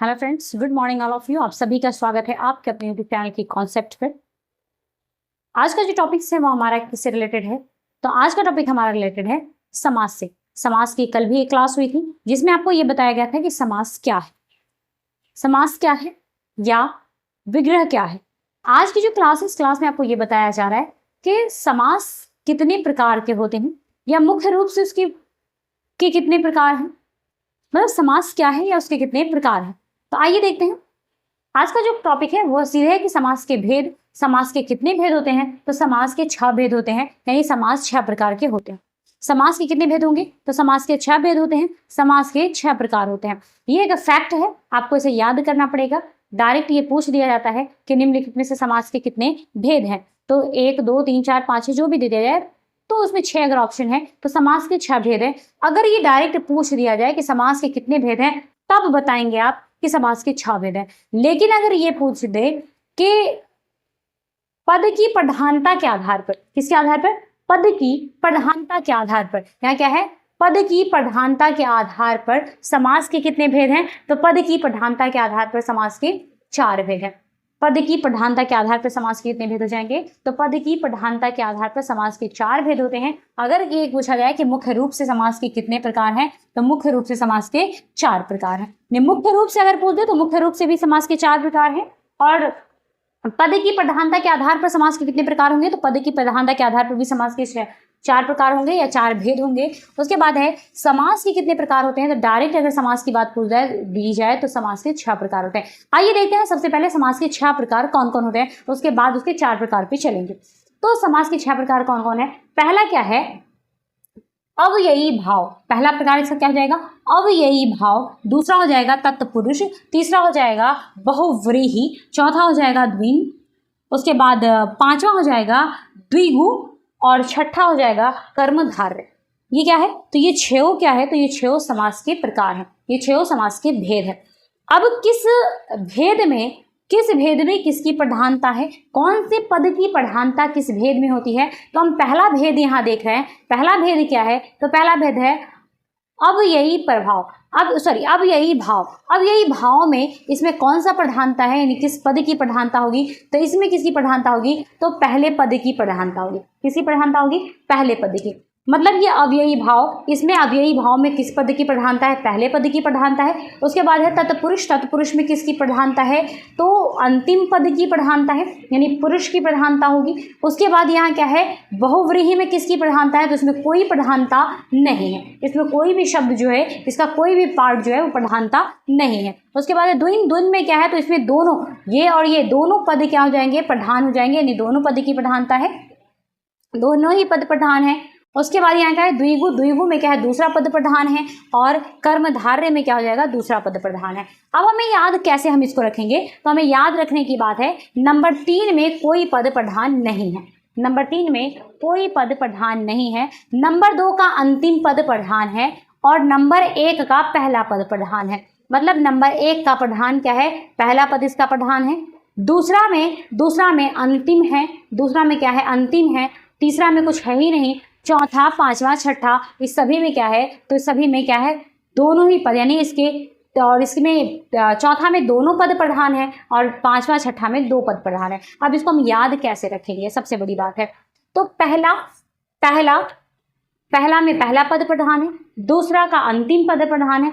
Hello friends, good morning all of you. आप सभी का स्वागत है आपके अपने यूट्यूब चैनल की कॉन्सेप्ट पे। आज का जो टॉपिक है वो हमारा किससे रिलेटेड है? तो आज का टॉपिक हमारा रिलेटेड है समास से। समास की कल भी एक क्लास हुई थी जिसमें आपको ये बताया गया था कि समास क्या है, समास क्या है या विग्रह क्या है। आज की जो क्लास है इस क्लास में आपको ये बताया जा रहा है कि समास कितने प्रकार के होते हैं या मुख्य रूप से उसके कितने प्रकार हैं, मतलब समास क्या है या उसके कितने प्रकार हैं। तो आइए देखते हैं। आज का जो टॉपिक है वो सीधे है कि समास के भेद, समास के कितने भेद होते हैं। तो समास के 6 भेद होते हैं, यानी समास 6 प्रकार के होते हैं। समास के कितने भेद होंगे? तो समास के 6 भेद होते हैं, समास के 6 प्रकार होते हैं। ये एक फैक्ट है, आपको इसे याद करना पड़ेगा। डायरेक्ट ये पूछ दिया जाता है कि निम्नलिखित में से समास के कितने भेद हैं, तो 1 2 3 4 5 जो भी दे दिया जाए तो उसमें 6 अगर ऑप्शन है तो समास के 6 भेद हैं। अगर ये डायरेक्ट पूछ दिया जाए कि समास के कितने भेद हैं तब बताएंगे आप कि समास के 6 भेद हैं। लेकिन अगर ये पूछ दे कि पद की प्रधानता के आधार पर, किसके आधार पर? पद की प्रधानता के आधार पर। यहाँ क्या है? पद की प्रधानता के आधार पर समास के कितने भेद हैं? तो पद की प्रधानता के आधार पर समास के 4 भेद हैं। पद की प्रधानता के आधार पर समास के कितने भेद हो जाएंगे? तो पद की प्रधानता के आधार पर समास के 4 भेद होते हैं। अगर ये पूछा जाए कि मुख्य रूप से समास के कितने प्रकार हैं, तो मुख्य रूप से समास के 4 प्रकार हैं। मुख्य रूप से अगर पूछ दे तो मुख्य रूप से भी समास के 4 प्रकार हैं। और पद की प्रधानता के आधार पर समास के कितने प्रकार होंगे? तो पद की प्रधानता के आधार पर भी समास के 4 प्रकार होंगे या 4 भेद होंगे। उसके बाद है समास के कितने प्रकार होते हैं। तो डायरेक्ट अगर समास की बात पूछ दी जाए तो समास के 6 प्रकार होते हैं। आइए देखते हैं सबसे पहले समास के 6 प्रकार कौन कौन होते हैं, उसके बाद उसके 4 प्रकार पे चलेंगे। तो समास के 6 प्रकार कौन कौन है? पहला क्या है? अव्ययी भाव। पहला प्रकार इसका क्या हो जाएगा? अव्ययी भाव। दूसरा हो जाएगा तत्पुरुष। तीसरा हो जाएगा बहुव्रीहि। चौथा हो जाएगा द्विन। उसके बाद पांचवा हो जाएगा द्विगु और छठा हो जाएगा कर्मधारय। ये क्या है? तो ये 6 क्या है? तो ये 6 समास के प्रकार हैं, ये 6 समास के भेद है। अब किस भेद में किसकी प्रधानता है, कौन से पद की प्रधानता किस भेद में होती है, तो हम पहला भेद यहाँ देख रहे हैं। पहला भेद क्या है? तो पहला भेद है अव्ययी प्रभाव। अव्ययी भाव। अव्ययी भाव में इसमें कौन सा प्रधानता है, यानी किस पद की प्रधानता होगी? तो इसमें किसकी प्रधानता होगी? तो पहले पद की प्रधानता होगी। किसकी प्रधानता होगी? पहले पद की। मतलब ये अव्ययी भाव, इसमें अव्ययी भाव में किस पद की प्रधानता है? पहले पद की प्रधानता है। उसके बाद है तत्पुरुष। तत्पुरुष में किसकी प्रधानता है? तो अंतिम पद की प्रधानता है, यानी पुरुष की प्रधानता होगी। उसके बाद यहाँ क्या है? बहुव्रीहि में किसकी प्रधानता है? तो इसमें कोई प्रधानता नहीं है, इसमें कोई भी शब्द जो है, इसका कोई भी पार्ट जो है वो प्रधानता नहीं है। उसके बाद द्विन। द्विन में क्या है? तो इसमें दोनों, ये और ये दोनों पद क्या हो जाएंगे? प्रधान हो जाएंगे, यानी दोनों पद की प्रधानता है, दोनों ही पद प्रधान है। उसके बाद यहाँ क्या है? द्विगु। द्विगु में क्या है? दूसरा पद प्रधान है। और कर्मधारय में क्या हो जाएगा? दूसरा पद प्रधान है। अब हमें याद कैसे हम इसको रखेंगे? तो हमें याद रखने की बात है, नंबर 3 में कोई पद प्रधान नहीं है। नंबर 3 में कोई पद प्रधान नहीं है। नंबर 2 का अंतिम पद प्रधान है और नंबर 1 का पहला पद प्रधान है। मतलब नंबर 1 का प्रधान क्या है? पहला पद इसका प्रधान है। दूसरा में अंतिम है। दूसरा में क्या है? अंतिम है। तीसरा में कुछ है ही नहीं। चौथा, पांचवा, छठा, इस सभी में क्या है? तो इस सभी में क्या है? दोनों ही पद, यानी इसके और इसमें चौथा में दोनों पद प्रधान है और पांचवा छठा में 2 पद प्रधान है। अब इसको हम याद कैसे रखेंगे, सबसे बड़ी बात है। तो पहला में पहला पद प्रधान है, दूसरा का अंतिम पद प्रधान है,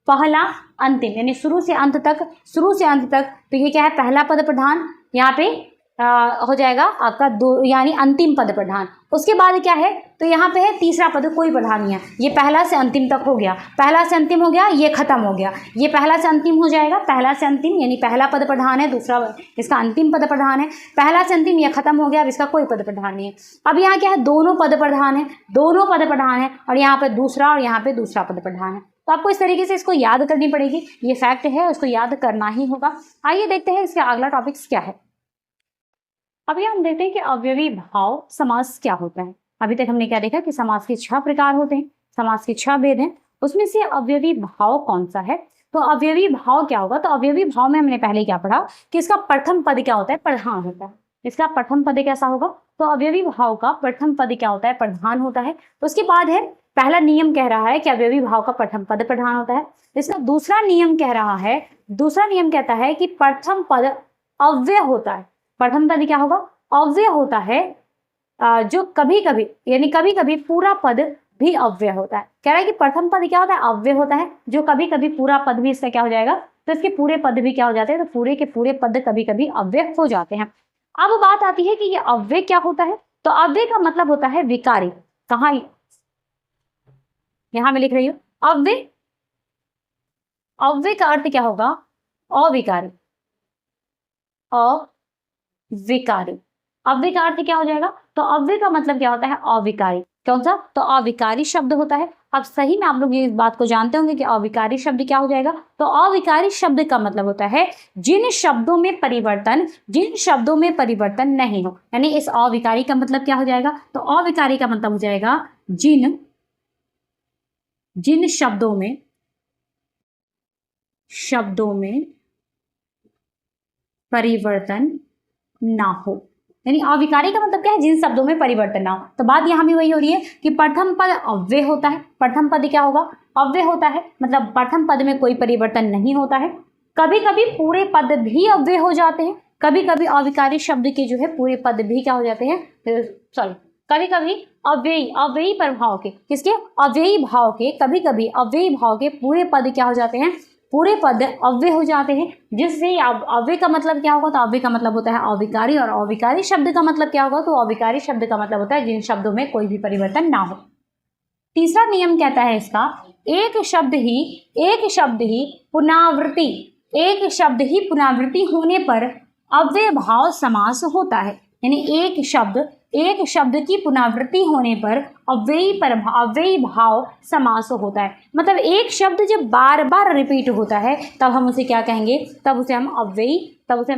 पहला अंतिम, यानी शुरू से अंत तक। तो ये क्या है? पहला पद प्रधान। यहाँ पे हो जाएगा आपका 2, यानी अंतिम पद प्रधान। उसके बाद क्या है? तो यहाँ पे है तीसरा पद कोई प्रधान नहीं है। ये पहला से अंतिम तक हो गया, पहला से अंतिम हो गया, ये खत्म हो गया, ये पहला से अंतिम हो जाएगा। पहला से अंतिम यानी पहला पद प्रधान है, दूसरा इसका अंतिम पद प्रधान है। पहला से अंतिम ये खत्म हो गया, अब इसका कोई पद प्रधान नहीं है। अब यहाँ क्या है? दोनों पद प्रधान है, दोनों पद प्रधान है और यहाँ पे दूसरा और यहाँ पे दूसरा पद प्रधान है। तो आपको इस तरीके से इसको याद करनी पड़ेगी, ये फैक्ट है, उसको याद करना ही होगा। आइए देखते हैं इसका अगला टॉपिक्स क्या है। अभी हम देखते हैं कि अव्ययी भाव समास क्या होता है। अभी तक हमने क्या देखा कि समास के 6 प्रकार होते हैं, समास के 6 भेद हैं। उसमें से अव्ययी भाव कौन सा है? तो अव्ययी भाव क्या होगा? तो अव्ययी भाव में हमने पहले क्या पढ़ा कि इसका प्रथम पद क्या होता है? प्रधान होता है। इसका प्रथम पद कैसा होगा? तो अव्ययी भाव का प्रथम पद क्या होता है? प्रधान होता है। उसके बाद है पहला नियम कह रहा है कि अव्ययी भाव का प्रथम पद प्रधान होता है। इसका दूसरा नियम कह रहा है दूसरा नियम कहता है कि प्रथम पद अव्यय होता है। प्रथम पद क्या होगा? अव्यय होता है। जो कभी कभी यानी कभी कभी पूरा पद भी अव्यय होता है। कह रहा है कि प्रथम पद क्या होता है? अव्यय होता है। जो कभी कभी पूरा पद भी इसका क्या हो जाएगा? तो इसके पूरे पद भी क्या हो जाते हैं? तो पूरे के पूरे पद कभी कभी अव्यय हो जाते हैं। अब बात आती है कि ये अव्यय क्या होता है। तो अव्यय का मतलब होता है विकारी। कहाँ? यहां मैं लिख रही हूं अव्यय। अव्यय का अर्थ क्या होगा? अविकारी। अविकारी। अव्यय का अर्थ क्या हो जाएगा? तो अव्यय का मतलब क्या होता है? अविकारी। कौन सा? तो अविकारी शब्द होता है। अब सही में आप लोग ये बात को जानते होंगे कि अविकारी शब्द क्या हो जाएगा। तो अविकारी शब्द का मतलब होता है जिन शब्दों में परिवर्तन, जिन शब्दों में परिवर्तन नहीं हो। यानी इस अविकारी का मतलब क्या हो जाएगा? तो अविकारी का मतलब हो जाएगा जिन शब्दों में परिवर्तन ना हो। यानी अविकारी का मतलब क्या है? जिन शब्दों में परिवर्तन ना हो। तो बात यहां भी वही हो रही है कि प्रथम पद अव्यय होता है। प्रथम पद क्या होगा? अव्यय होता है। मतलब प्रथम पद में कोई परिवर्तन नहीं होता है। कभी कभी पूरे पद भी अव्यय हो जाते हैं। कभी कभी अविकारी शब्द के जो है पूरे पद भी क्या हो जाते हैं? सॉरी, कभी कभी अव्ययी प्रभाव के, किसके? अव्ययी भाव के, कभी कभी अव्ययी भाव के पूरे पद क्या हो जाते हैं? पूरे पद अव्यय हो जाते हैं। जिससे अव्यय का मतलब क्या होगा? तो अव्यय का मतलब होता है अविकारी। और अविकारी शब्द का मतलब क्या होगा? तो अविकारी शब्द का मतलब होता है जिन शब्दों में कोई भी परिवर्तन ना हो। तीसरा नियम कहता है इसका एक शब्द ही पुनरावृत्ति होने पर अव्यय भाव समास होता है। यानी एक शब्द की पुनरावृत्ति होने पर अव्ययी भाव समास होता है। मतलब एक शब्द जब बार बार रिपीट होता है तब हम उसे क्या कहेंगे? तब उसे हम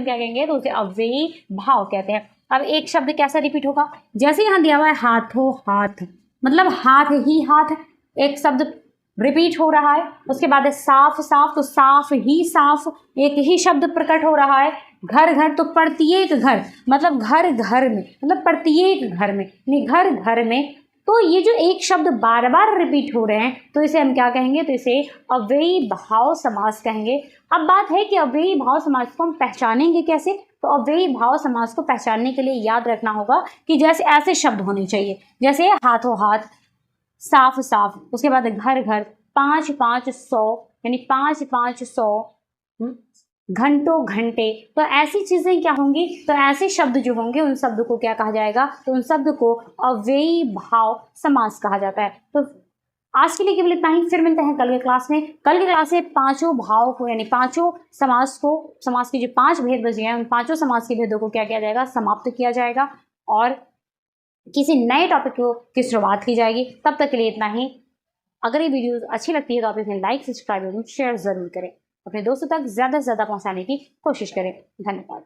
क्या कहेंगे? तो उसे अव्ययी भाव कहते हैं। अब एक शब्द कैसा रिपीट होगा? जैसे यहाँ दिया हुआ है हाथों हाथ, मतलब हाथ ही हाथ, एक शब्द रिपीट हो रहा है। उसके बाद है साफ साफ, तो साफ ही साफ, एक ही शब्द प्रकट हो रहा है। घर घर, तो प्रत्येक घर, मतलब घर घर में, मतलब प्रत्येक घर में, यानी घर घर में। तो ये जो एक शब्द बार बार रिपीट हो रहे हैं तो इसे हम क्या कहेंगे? तो इसे अव्ययी भाव समास कहेंगे। अब बात है कि अव्ययी भाव समास को हम पहचानेंगे कैसे? तो अव्ययी भाव समास को पहचानने के लिए याद रखना होगा कि जैसे ऐसे शब्द होने चाहिए, जैसे हाथों हाथ, साफ साफ, उसके बाद घर घर, 5 5 100, यानी 5 5 100, घंटों घंटे। तो ऐसी चीजें क्या होंगी? तो ऐसे शब्द जो होंगे उन शब्द को क्या कहा जाएगा? तो उन शब्द को अव्ययी भाव समास कहा जाता है। तो आज के लिए केवल इतना ही। फिर मिलते हैं कल के क्लास में। कल की क्लास में पांचों भाव को, यानी पांचों समास के जो 5 भेद बचे हैं उन पांचों समास के भेदों को क्या किया जाएगा? समाप्त किया जाएगा और किसी नए टॉपिक की शुरुआत की जाएगी। तब तक के लिए इतना ही। अगर ये वीडियो अच्छी लगती है तो आप इसे लाइक, सब्सक्राइब और शेयर जरूर करें। अपने दोस्तों तक ज्यादा से ज्यादा पहुंचाने की कोशिश करें। धन्यवाद।